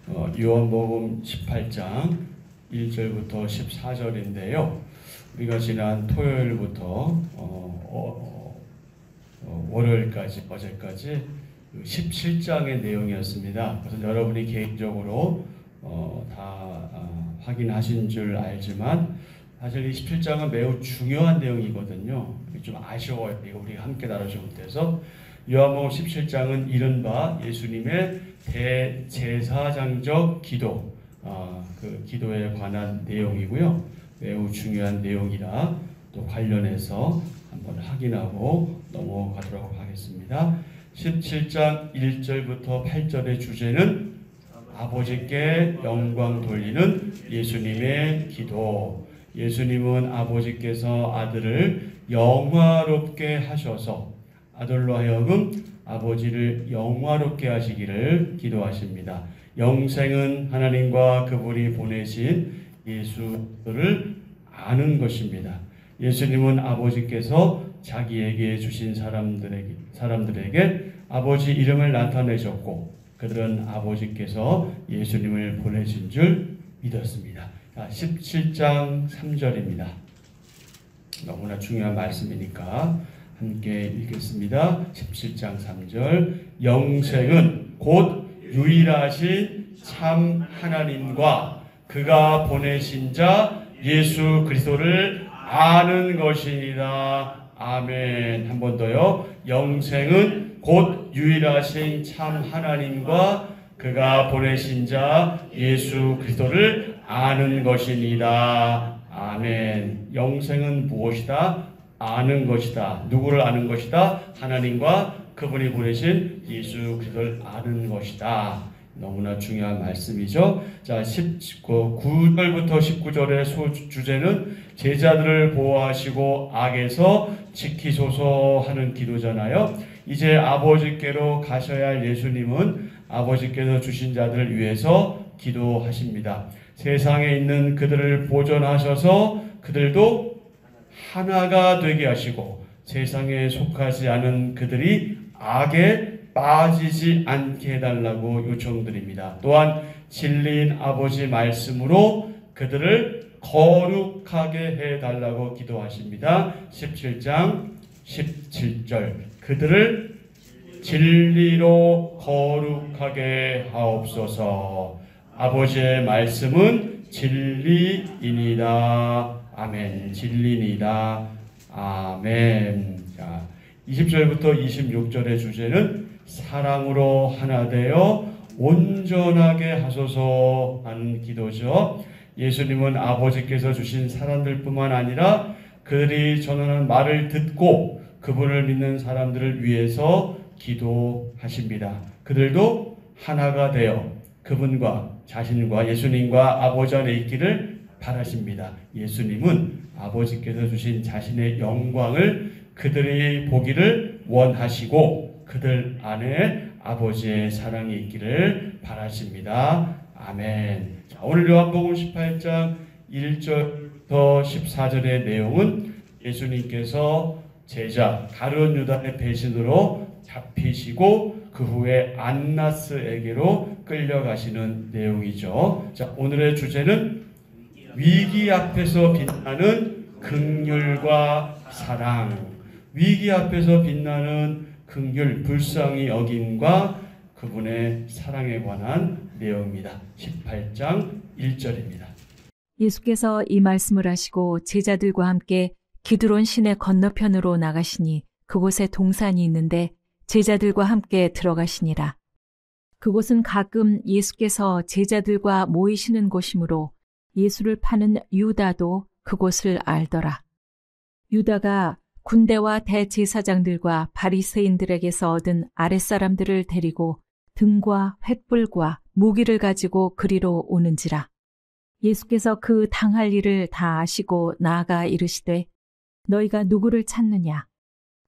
요한복음 18장 1절부터 14절인데요. 우리가 지난 토요일부터 월요일까지 어제까지 17장의 내용이었습니다. 그래서 여러분이 개인적으로 다 확인하신 줄 알지만 사실 이 17장은 매우 중요한 내용이거든요. 좀 아쉬워요. 이거 우리가 함께 다루지 못해서. 요한복음 17장은 이른바 예수님의 대제사장적 기도, 그 기도에 관한 내용이고요. 매우 중요한 내용이라 또 관련해서 한번 확인하고 넘어가도록 하겠습니다. 17장 1절부터 8절의 주제는 아버지께 영광 돌리는 예수님의 기도. 예수님은 아버지께서 아들을 영화롭게 하셔서 아들로 하여금 아버지를 영화롭게 하시기를 기도하십니다. 영생은 하나님과 그분이 보내신 예수를 아는 것입니다. 예수님은 아버지께서 자기에게 주신 사람들에게 아버지 이름을 나타내셨고 그들은 아버지께서 예수님을 보내신 줄 믿었습니다. 17장 3절입니다. 너무나 중요한 말씀이니까 함께 읽겠습니다. 17장 3절. 영생은 곧 유일하신 참 하나님과 그가 보내신 자 예수 그리스도를 아는 것이니라. 아멘. 한 번 더요. 영생은 곧 유일하신 참 하나님과 그가 보내신 자 예수 그리스도를 아는 것이니라. 아멘. 영생은 무엇이다? 아는 것이다. 누구를 아는 것이다? 하나님과 그분이 보내신 예수 그리스도를 아는 것이다. 너무나 중요한 말씀이죠. 자, 9절부터 19절의 주제는 제자들을 보호하시고 악에서 지키소서 하는 기도잖아요. 이제 아버지께로 가셔야 할 예수님은 아버지께서 주신 자들을 위해서 기도하십니다. 세상에 있는 그들을 보존하셔서 그들도 하나가 되게 하시고 세상에 속하지 않은 그들이 악에 빠지지 않게 해달라고 요청드립니다. 또한 진리인 아버지 말씀으로 그들을 거룩하게 해달라고 기도하십니다. 17장 17절. 그들을 진리로 거룩하게 하옵소서. 아버지의 말씀은 진리이니이다. 아멘. 진리이니이다. 아멘. 자, 20절부터 26절의 주제는 사랑으로 하나 되어 온전하게 하소서 하는 기도죠. 예수님은 아버지께서 주신 사람들뿐만 아니라 그들이 전하는 말을 듣고 그분을 믿는 사람들을 위해서 기도하십니다. 그들도 하나가 되어 그분과 자신과 예수님과 아버지 안에 있기를 바라십니다. 예수님은 아버지께서 주신 자신의 영광을 그들이 보기를 원하시고 그들 안에 아버지의 사랑이 있기를 바라십니다. 아멘. 자, 오늘 요한복음 18장 1절부터 14절의 내용은 예수님께서 제자 가룟 유다의 배신으로 잡히시고 그 후에 안나스에게로 끌려가시는 내용이죠. 자, 오늘의 주제는 위기 앞에서 빛나는 긍휼과 사랑. 위기 앞에서 빛나는 긍휼, 불쌍히 여김과 그분의 사랑에 관한 내용입니다. 18장 1절입니다. 예수께서 이 말씀을 하시고 제자들과 함께 기드론 시내 건너편으로 나가시니 그곳에 동산이 있는데 제자들과 함께 들어가시니라. 그곳은 가끔 예수께서 제자들과 모이시는 곳이므로 예수를 파는 유다도 그곳을 알더라. 유다가 군대와 대제사장들과 바리새인들에게서 얻은 아랫사람들을 데리고 등과 횃불과 무기를 가지고 그리로 오는지라. 예수께서 그 당할 일을 다 아시고 나아가 이르시되 너희가 누구를 찾느냐?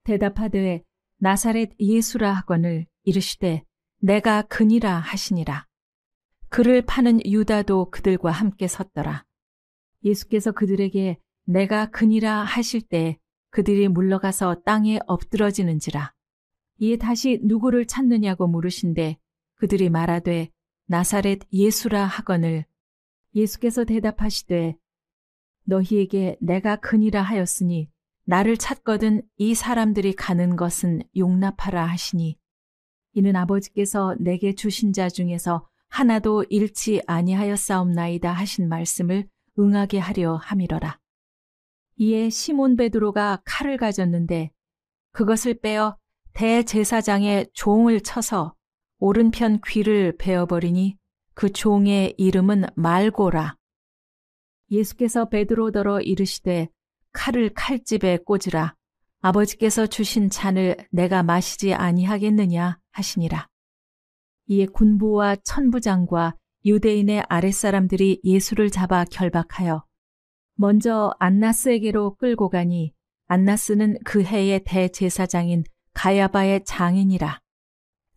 대답하되 나사렛 예수라 하거늘 이르시되 내가 그니라 하시니라. 그를 파는 유다도 그들과 함께 섰더라. 예수께서 그들에게 내가 그니라 하실 때 그들이 물러가서 땅에 엎드러지는지라. 이에 다시 누구를 찾느냐고 물으신데 그들이 말하되 나사렛 예수라 하거늘. 예수께서 대답하시되 너희에게 내가 그니라 하였으니 나를 찾거든 이 사람들이 가는 것은 용납하라 하시니 이는 아버지께서 내게 주신 자 중에서 하나도 잃지 아니하였사옵나이다 하신 말씀을 응하게 하려 함이러라. 이에 시몬 베드로가 칼을 가졌는데 그것을 빼어 대제사장의 종을 쳐서 오른편 귀를 베어버리니 그 종의 이름은 말고라. 예수께서 베드로더러 이르시되 칼을 칼집에 꽂으라. 아버지께서 주신 잔을 내가 마시지 아니하겠느냐 하시니라. 이에 군부와 천부장과 유대인의 아랫사람들이 예수를 잡아 결박하여 먼저 안나스에게로 끌고 가니 안나스는 그 해의 대제사장인 가야바의 장인이라.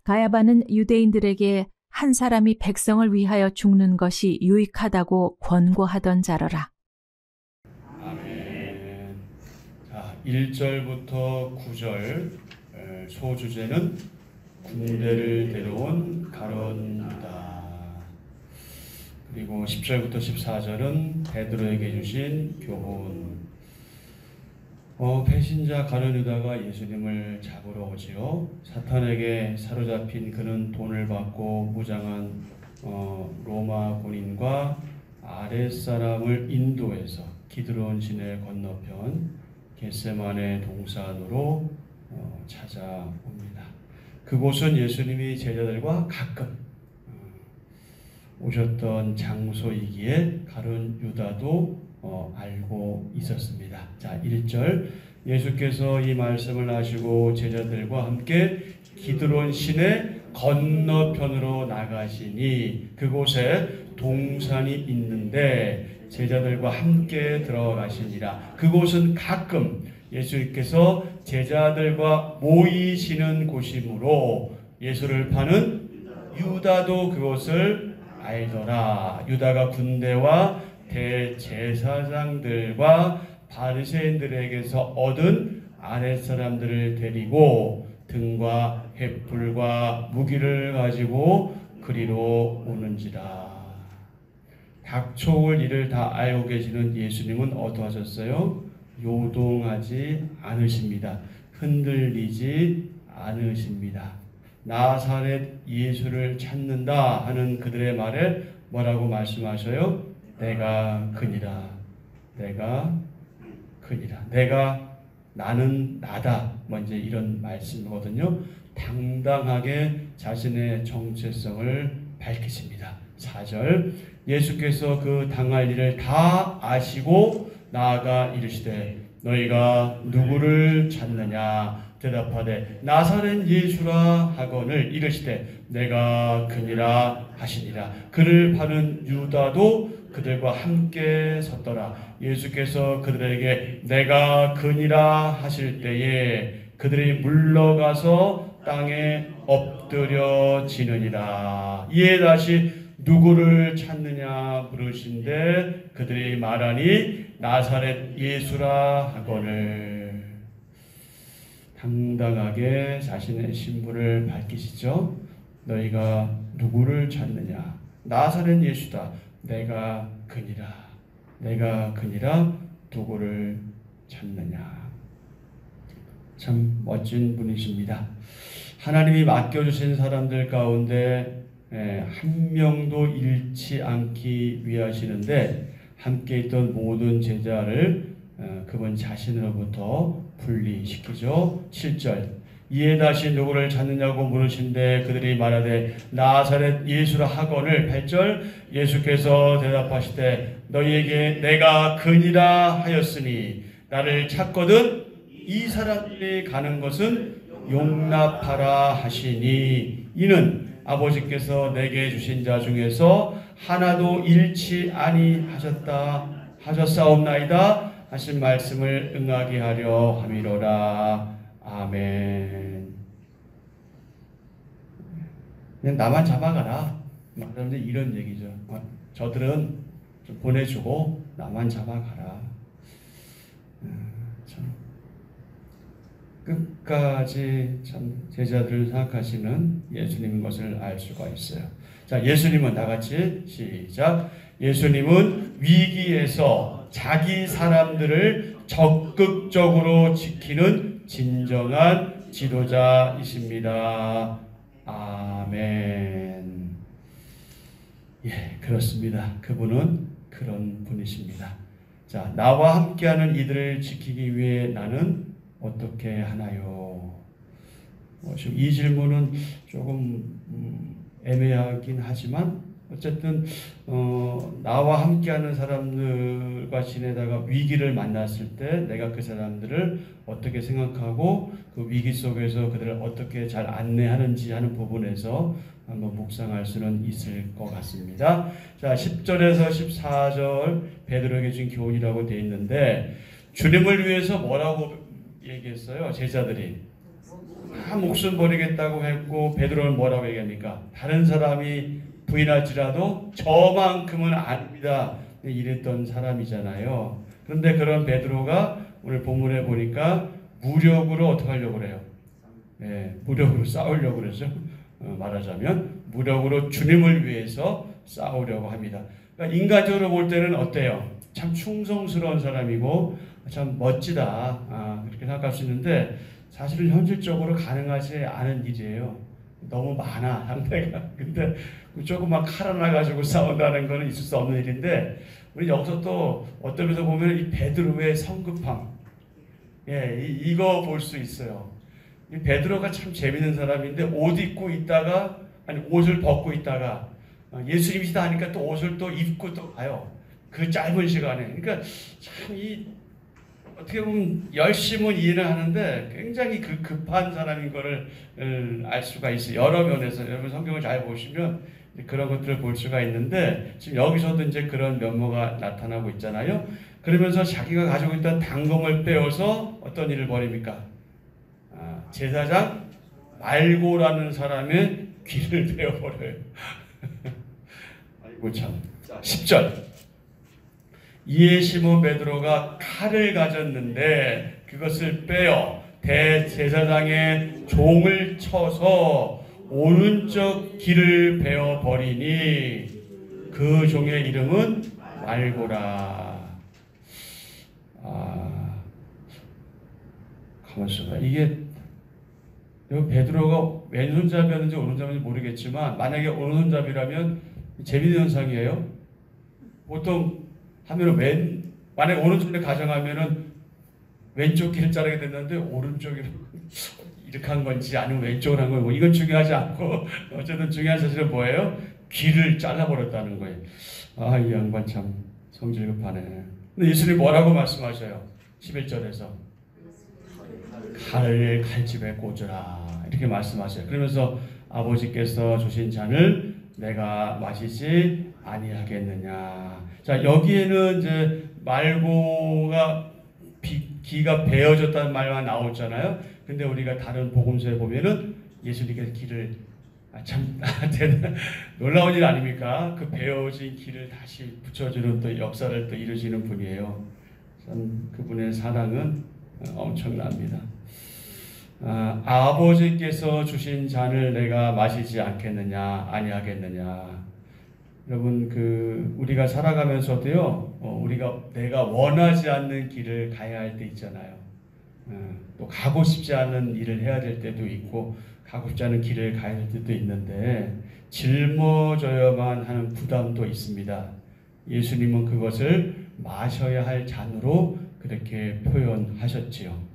가야바는 유대인들에게 한 사람이 백성을 위하여 죽는 것이 유익하다고 권고하던 자러라. 아멘. 자, 1절부터 9절 소주제는 군대를 데려온 가룟유다. 그리고 10절부터 14절은 베드로에게 주신 교훈. 배신자 가룟유다가 예수님을 잡으러 오지요. 사탄에게 사로잡힌 그는 돈을 받고 무장한 로마 군인과 아랫사람을 인도해서 기드론 시내 건너편 겟세마네 동산으로 찾아옵니다. 그곳은 예수님이 제자들과 가끔 오셨던 장소이기에 가룟유다도 알고 있었습니다. 자, 1절 예수께서 이 말씀을 하시고 제자들과 함께 기드론 시내 건너편으로 나가시니 그곳에 동산이 있는데 제자들과 함께 들어가시니라. 그곳은 가끔 예수께서 제자들과 모이시는 곳이므로 예수를 파는 유다도 그곳을 알더라. 유다가 군대와 대제사장들과 바리새인들에게서 얻은 아랫사람들을 데리고 등과 횃불과 무기를 가지고 그리로 오는지라. 닥쳐올 일을 다 알고 계시는 예수님은 어떠하셨어요? 요동하지 않으십니다. 흔들리지 않으십니다. 나사렛 예수를 찾는다 하는 그들의 말에 뭐라고 말씀하셔요? 내가 그니라. 내가 그니라. 나는 나다. 먼저 이런 말씀이거든요. 당당하게 자신의 정체성을 밝히십니다. 4절 예수께서 그 당할 일을 다 아시고 나아가 이르시되 너희가 누구를 찾느냐 대답하되 나사렛 예수라 하거늘 이르시되 내가 그니라 하시니라. 그를 파는 유다도 그들과 함께 섰더라. 예수께서 그들에게 내가 그니라 하실 때에 그들이 물러가서 땅에 엎드려지느니라. 이에 다시 누구를 찾느냐 물으신데 그들이 말하니 나사렛 예수라 하거늘. 당당하게 자신의 신분을 밝히시죠. 너희가 누구를 찾느냐? 나사렛 예수다. 내가 그니라. 내가 그니라. 누구를 찾느냐? 참 멋진 분이십니다. 하나님이 맡겨주신 사람들 가운데 한 명도 잃지 않기 위하시는데 함께 있던 모든 제자를 그분 자신으로부터 분리시키죠. 7절 이에 다시 누구를 찾느냐고 물으신데 그들이 말하되 나사렛 예수라 하거늘. 8절 예수께서 대답하시되 너희에게 내가 그니라 하였으니 나를 찾거든 이 사람들이 가는 것은 용납하라 하시니 이는 아버지께서 내게 주신 자 중에서 하나도 잃지 아니하셨사옵나이다 하신 말씀을 응하게 하려 함이로라. 아멘. 그냥 나만 잡아가라. 말하는데 이런 얘기죠. 저들은 좀 보내주고 나만 잡아가라. 참 끝까지 참 제자들을 생각하시는 예수님인 것을 알 수가 있어요. 자, 예수님은 다같이 시작. 예수님은 위기에서 자기 사람들을 적극적으로 지키는 진정한 지도자이십니다. 아멘. 예, 그렇습니다. 그분은 그런 분이십니다. 자, 나와 함께하는 이들을 지키기 위해 나는 어떻게 하나요? 지금 이 질문은 조금 애매하긴 하지만 어쨌든 나와 함께하는 사람들과 지내다가 위기를 만났을 때 내가 그 사람들을 어떻게 생각하고 그 위기 속에서 그들을 어떻게 잘 안내하는지 하는 부분에서 한번 묵상할 수는 있을 것 같습니다. 자, 10절에서 14절 베드로에게 준 교훈이라고 되어 있는데 주님을 위해서 뭐라고 얘기했어요? 제자들이 다 목숨 버리겠다고 했고 베드로는 뭐라고 얘기합니까? 다른 사람이 부인할지라도 저만큼은 아닙니다. 이랬던 사람이잖아요. 그런데 그런 베드로가 오늘 본문에 보니까 무력으로 어떻게 하려고 그래요? 네, 무력으로 싸우려고 그러죠. 말하자면 무력으로 주님을 위해서 싸우려고 합니다. 그러니까 인간적으로 볼 때는 어때요? 참 충성스러운 사람이고 참 멋지다 그렇게 생각할 수 있는데 사실은 현실적으로 가능하지 않은 일이에요. 너무 많아 상대가. 근데 조금만 칼 하나 가지고 싸운다는 것은 있을 수 없는 일인데 우리 여기서 또 어떤 면에서 보면 이 베드로의 성급함, 이거 볼 수 있어요. 이 베드로가 참 재밌는 사람인데 옷 입고 있다가 옷을 벗고 있다가 예수님이시다 하니까 또 옷을 또 입고 또 가요. 그 짧은 시간에. 그러니까 참 어떻게 보면 열심은 이해를 하는데 굉장히 급한 사람인 것을 알 수가 있어요. 여러 면에서 여러분 성경을 잘 보시면 그런 것들을 볼 수가 있는데 지금 여기서도 이제 그런 면모가 나타나고 있잖아요. 그러면서 자기가 가지고 있던 당금을 빼어서 어떤 일을 벌입니까? 제사장 말고라는 사람의 귀를 베어버려요. 아이고 참. 10절. 이에 시몬 베드로가 칼을 가졌는데 그것을 빼어 대제사장의 종을 쳐서 오른쪽 귀를 베어 버리니 그 종의 이름은 말고라. 가만히 있어봐. 이게 베드로가 왼손잡이였는지 오른손잡이인지 모르겠지만 만약에 오른손잡이라면 재미있는 현상이에요. 보통 하면은 만약에 오른손에 가정하면은 왼쪽 귀를 자르게 됐는데 오른쪽이 이렇게 한 건지 아니면 왼쪽으로 한 건지 이건 중요하지 않고 어쨌든 중요한 사실은 뭐예요? 귀를 잘라버렸다는 거예요. 이 양반 참 성질 급하네. 근데 예수님이 뭐라고 말씀하셔요? 11절에서 칼을 칼집에 꽂으라 이렇게 말씀하셔요. 그러면서 아버지께서 주신 잔을 내가 마시지 아니하겠느냐. 자, 여기에는 이제 말고가 귀가 베어졌다는 말만 나오잖아요. 근데 우리가 다른 복음서에 보면은 예수님께서 귀를 참 놀라운 일 아닙니까? 그 베어진 귀를 다시 붙여주는 또 역사를 또 이루시는 분이에요. 참 그분의 사랑은 엄청납니다. 아버지께서 주신 잔을 내가 마시지 않겠느냐 아니하겠느냐. 여러분 우리가 살아가면서도요 내가 원하지 않는 길을 가야 할 때 있잖아요. 또 가고 싶지 않은 일을 해야 될 때도 있고 가고 싶지 않은 길을 가야 될 때도 있는데 짊어져야만 하는 부담도 있습니다. 예수님은 그것을 마셔야 할 잔으로 그렇게 표현하셨지요.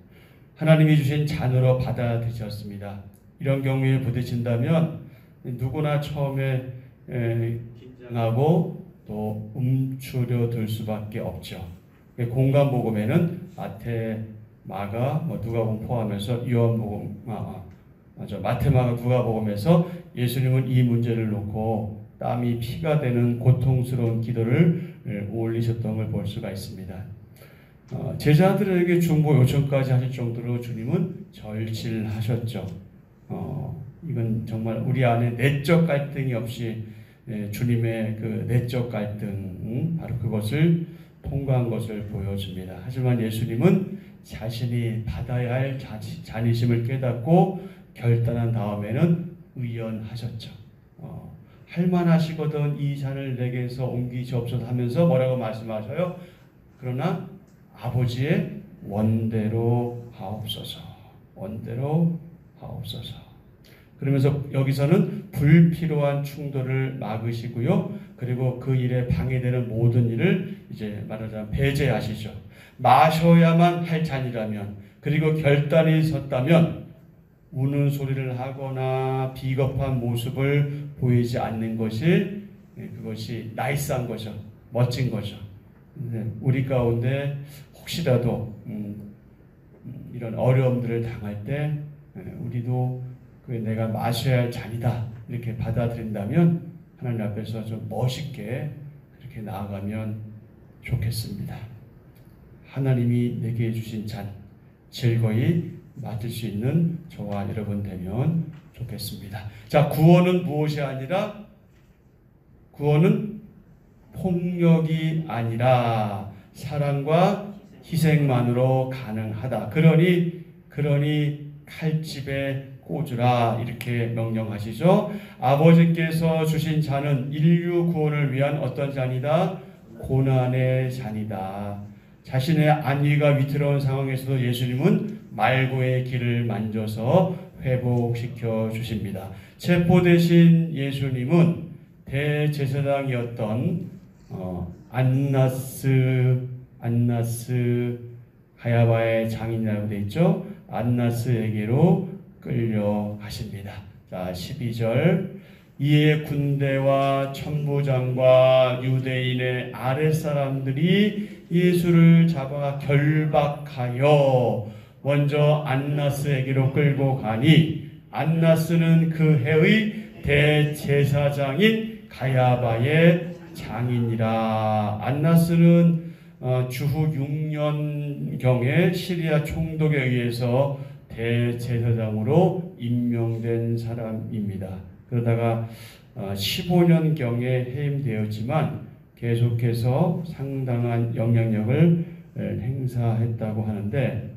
하나님이 주신 잔으로 받아들이셨습니다. 이런 경우에 부딪힌다면 누구나 처음에 긴장하고 또 움츠려들 수밖에 없죠. 공간복음에는 마태, 마가, 누가복음 포함해서 요한복음, 마태, 마가, 누가복음에서 예수님은 이 문제를 놓고 땀이 피가 되는 고통스러운 기도를 올리셨던 걸 볼 수가 있습니다. 제자들에게 중보 요청까지 하실 정도로 주님은 절실하셨죠. 이건 정말 우리 안에 내적 갈등이 없이 주님의 그 내적 갈등, 바로 그것을 통과한 것을 보여줍니다. 하지만 예수님은 자신이 받아야 할 잔이심을 깨닫고 결단한 다음에는 의연하셨죠. 할만하시거든 이 잔을 내게서 옮기시옵소서 하면서 뭐라고 말씀하셔요? 그러나 아버지의 원대로 하옵소서. 원대로 하옵소서. 그러면서 여기서는 불필요한 충돌을 막으시고요. 그리고 그 일에 방해되는 모든 일을 이제 말하자면 배제하시죠. 마셔야만 할 잔이라면, 그리고 결단이 섰다면 우는 소리를 하거나 비겁한 모습을 보이지 않는 것이, 그것이 나이스한 거죠. 멋진 거죠. 우리 가운데 혹시라도 이런 어려움들을 당할 때 우리도 내가 마셔야 할 잔이다 이렇게 받아들인다면 하나님 앞에서 좀 멋있게 그렇게 나아가면 좋겠습니다. 하나님이 내게 주신 잔 즐거이 맡을 수 있는 저와 여러분 되면 좋겠습니다. 자, 구원은 무엇이 아니라, 구원은 폭력이 아니라 사랑과 희생만으로 가능하다. 그러니 칼집에 꽂으라 이렇게 명령하시죠. 아버지께서 주신 잔은 인류 구원을 위한 어떤 잔이다? 고난의 잔이다. 자신의 안위가 위태로운 상황에서도 예수님은 말고의 길을 만져서 회복시켜 주십니다. 체포되신 예수님은 대제사장이었던 안나스 가야바의 장인이라고 되어 있죠. 안나스에게로 끌려가십니다. 자, 12절. 이에 군대와 천부장과 유대인의 아랫사람들이 예수를 잡아 결박하여 먼저 안나스에게로 끌고 가니, 안나스는 그 해의 대제사장인 가야바의 장인이라. 안나스는 주후 6년경에 시리아 총독에 의해서 대제사장으로 임명된 사람입니다. 그러다가 15년경에 해임되었지만 계속해서 상당한 영향력을 행사했다고 하는데,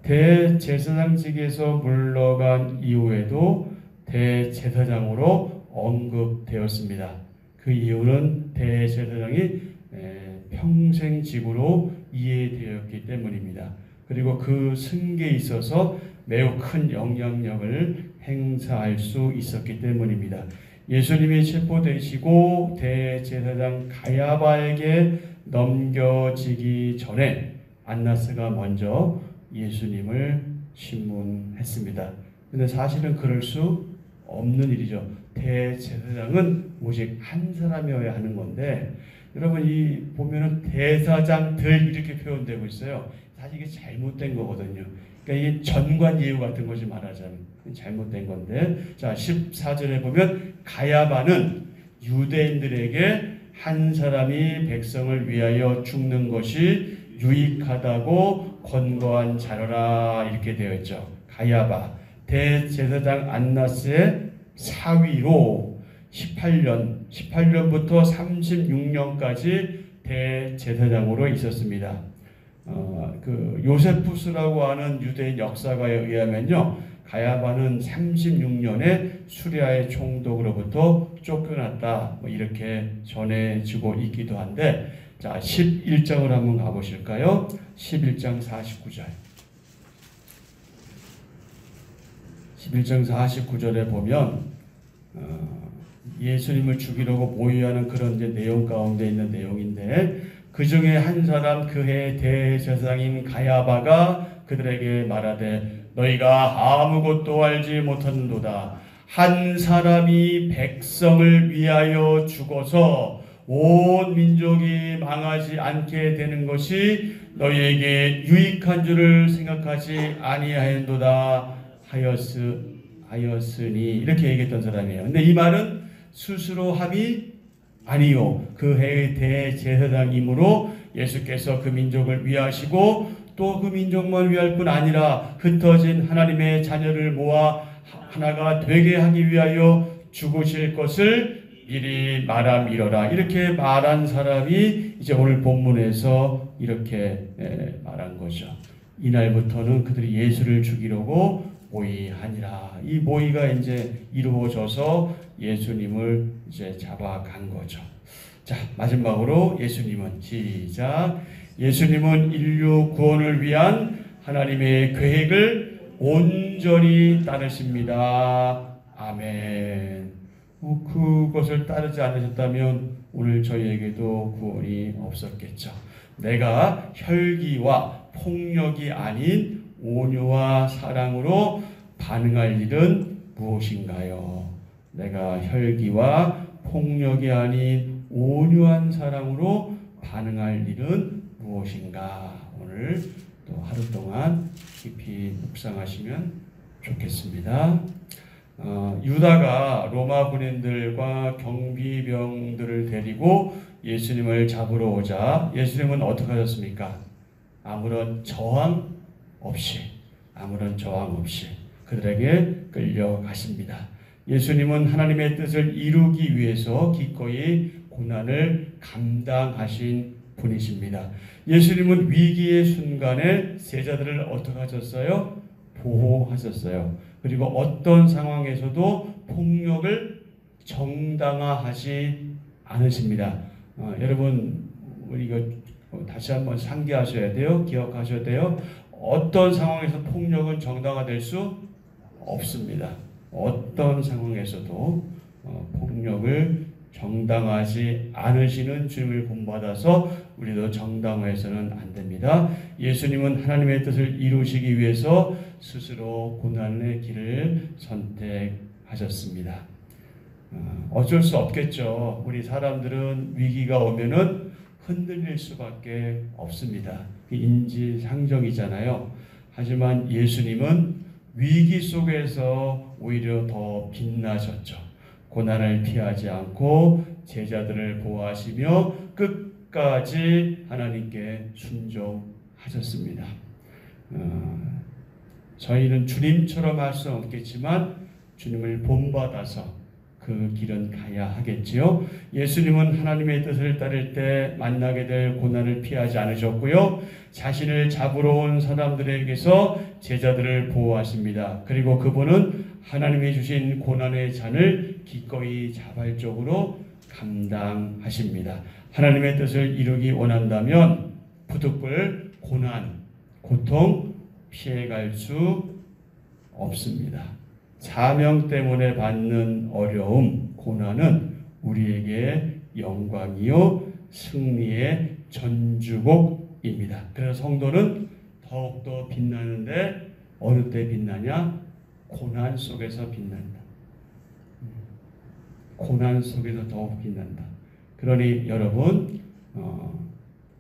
대제사장직에서 물러간 이후에도 대제사장으로 언급되었습니다. 그 이유는 대제사장이 평생 직으로 이해되었기 때문입니다. 그리고 그 승계에 있어서 매우 큰 영향력을 행사할 수 있었기 때문입니다. 예수님이 체포되시고 대제사장 가야바에게 넘겨지기 전에 안나스가 먼저 예수님을 신문했습니다. 근데 사실은 그럴 수 없는 일이죠. 대제사장은 오직 한 사람이어야 하는 건데, 여러분 이 보면은 대사장들 이렇게 표현되고 있어요. 사실 이게 잘못된 거거든요. 그러니까 이게 전관예우 같은 것이 말하자면 잘못된 건데, 자 14절에 보면 가야바는 유대인들에게 한 사람이 백성을 위하여 죽는 것이 유익하다고 권고한 자로라 이렇게 되어 있죠. 가야바 대제사장 안나스의 사위로 18년부터 36년까지 대제사장으로 있었습니다. 그 요세푸스라고 하는 유대인 역사가에 의하면요, 가야바는 36년에 수리아의 총독으로부터 쫓겨났다 이렇게 전해지고 있기도 한데, 자 11장을 한번 가보실까요? 11장 49절. 11장 49절에 보면 예수님을 죽이려고 모의하는 그런 이제 내용 가운데 있는 내용인데, 그 중에 한 사람 그해 대제사장인 가야바가 그들에게 말하되 너희가 아무것도 알지 못하는도다. 한 사람이 백성을 위하여 죽어서 온 민족이 망하지 않게 되는 것이 너희에게 유익한 줄을 생각하지 아니하였도다 하였으니 이렇게 얘기했던 사람이에요. 근데 이 말은 스스로 함이 아니요, 그 해의 대제사장이므로 예수께서 그 민족을 위하시고 또 그 민족만 위할 뿐 아니라 흩어진 하나님의 자녀를 모아 하나가 되게 하기 위하여 죽으실 것을 미리 말함이러라 이렇게 말한 사람이 이제 오늘 본문에서 이렇게 말한 거죠. 이날부터는 그들이 예수를 죽이려고 모의하니라. 이 모의가 이제 이루어져서 예수님을 이제 잡아간 거죠. 자, 마지막으로 예수님은 시작. 예수님은 인류 구원을 위한 하나님의 계획을 온전히 따르십니다. 아멘. 그것을 따르지 않으셨다면 오늘 저희에게도 구원이 없었겠죠. 내가 혈기와 폭력이 아닌 온유와 사랑으로 반응할 일은 무엇인가요? 내가 혈기와 폭력이 아닌 온유한 사랑으로 반응할 일은 무엇인가? 오늘 또 하루 동안 깊이 묵상하시면 좋겠습니다. 유다가 로마 군인들과 경비병들을 데리고 예수님을 잡으러 오자 예수님은 어떻게 하셨습니까? 아무런 저항 없이 그들에게 끌려가십니다. 예수님은 하나님의 뜻을 이루기 위해서 기꺼이 고난을 감당하신 분이십니다. 예수님은 위기의 순간에 제자들을 어떻게 하셨어요? 보호하셨어요. 그리고 어떤 상황에서도 폭력을 정당화하지 않으십니다. 여러분, 우리가 다시 한번 상기하셔야 돼요. 기억하셔야 돼요. 어떤 상황에서 폭력은 정당화될 수 없습니다. 어떤 상황에서도 폭력을 정당화하지 않으시는 주님을 본받아서 우리도 정당화해서는 안 됩니다. 예수님은 하나님의 뜻을 이루시기 위해서 스스로 고난의 길을 선택하셨습니다. 어쩔 수 없겠죠. 우리 사람들은 위기가 오면은 흔들릴 수밖에 없습니다. 인지상정이잖아요. 하지만 예수님은 위기 속에서 오히려 더 빛나셨죠. 고난을 피하지 않고 제자들을 보호하시며 끝까지 하나님께 순종하셨습니다. 저희는 주님처럼 할 수는 없겠지만 주님을 본받아서 그 길은 가야 하겠지요. 예수님은 하나님의 뜻을 따를 때 만나게 될 고난을 피하지 않으셨고요. 자신을 잡으러 온 사람들에게서 제자들을 보호하십니다. 그리고 그분은 하나님이 주신 고난의 잔을 기꺼이 자발적으로 감당하십니다. 하나님의 뜻을 이루기 원한다면 부득불 고난, 고통 피해갈 수 없습니다. 사명 때문에 받는 어려움, 고난은 우리에게 영광이요 승리의 전주곡입니다. 그래서 성도는 더욱더 빛나는데 어느 때 빛나냐? 고난 속에서 빛난다. 고난 속에서 더욱 빛난다. 그러니 여러분,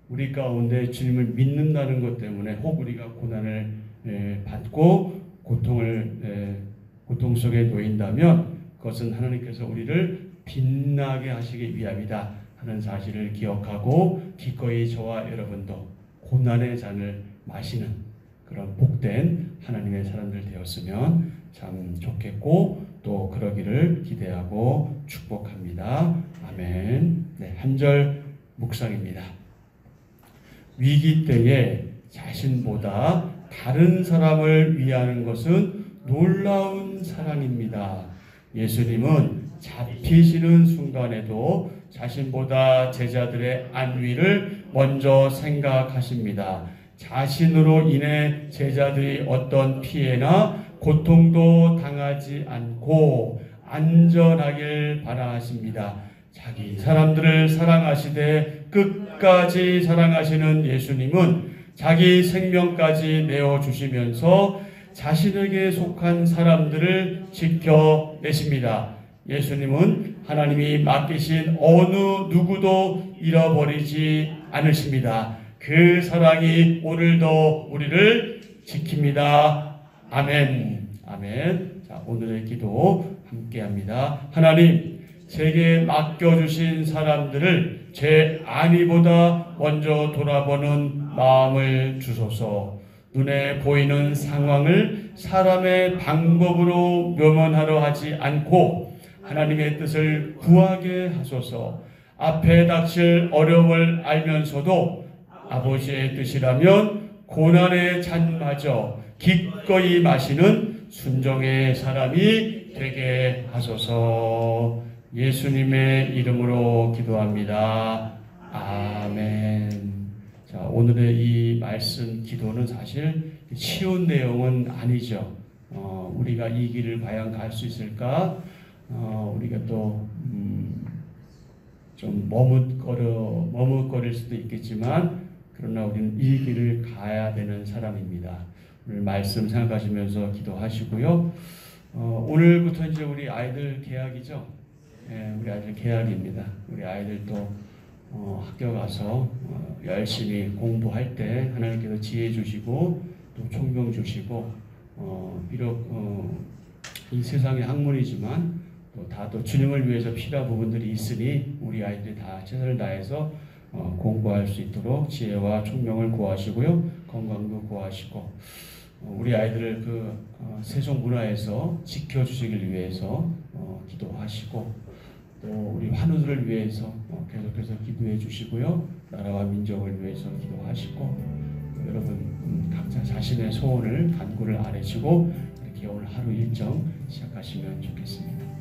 우리 가운데 주님을 믿는다는 것 때문에 혹 우리가 고난을 받고 고통 속에 놓인다면 그것은 하나님께서 우리를 빛나게 하시기 위함이다 하는 사실을 기억하고 기꺼이 저와 여러분도 고난의 잔을 마시는 그런 복된 하나님의 사람들 되었으면 참 좋겠고 또 그러기를 기대하고 축복합니다. 아멘. 네, 한 절 묵상입니다. 위기 때에 자신보다 다른 사람을 위하는 것은 놀라운 사랑입니다. 예수님은 잡히시는 순간에도 자신보다 제자들의 안위를 먼저 생각하십니다. 자신으로 인해 제자들이 어떤 피해나 고통도 당하지 않고 안전하길 바라십니다. 자기 사람들을 사랑하시되 끝까지 사랑하시는 예수님은 자기 생명까지 내어주시면서 자신에게 속한 사람들을 지켜내십니다. 예수님은 하나님이 맡기신 어느 누구도 잃어버리지 않으십니다. 그 사랑이 오늘도 우리를 지킵니다. 아멘. 아멘. 자, 오늘의 기도 함께합니다. 하나님, 제게 맡겨주신 사람들을 제 안위보다 먼저 돌아보는 마음을 주소서. 눈에 보이는 상황을 사람의 방법으로 묘면하려 하지 않고 하나님의 뜻을 구하게 하소서. 앞에 닥칠 어려움을 알면서도 아버지의 뜻이라면 고난의 잔마저 기꺼이 마시는 순종의 사람이 되게 하소서. 예수님의 이름으로 기도합니다. 아멘. 자, 오늘의 이 말씀 기도는 사실 쉬운 내용은 아니죠. 우리가 이 길을 과연 갈 수 있을까? 우리가 또 좀 머뭇거릴 수도 있겠지만, 그러나 우리는 이 길을 가야 되는 사람입니다. 오늘 말씀 생각하시면서 기도하시고요. 오늘부터 이제 우리 아이들 개학이죠. 우리 아이들 개학입니다. 우리 아이들도 학교 가서 열심히 공부할 때 하나님께서 지혜 주시고 또 총명 주시고, 비록 이 세상의 학문이지만 또 다 또 주님을 위해서 필요한 부분들이 있으니 우리 아이들이 다 최선을 다해서 공부할 수 있도록 지혜와 총명을 구하시고요, 건강도 구하시고, 우리 아이들을 그 세속 문화에서 지켜주시길 위해서 기도하시고, 또 우리 환우들을 위해서 계속해서 기도해 주시고요, 나라와 민족을 위해서 기도하시고, 여러분 각자 자신의 소원을 간구를 아뢰시고 이렇게 오늘 하루 일정 시작하시면 좋겠습니다.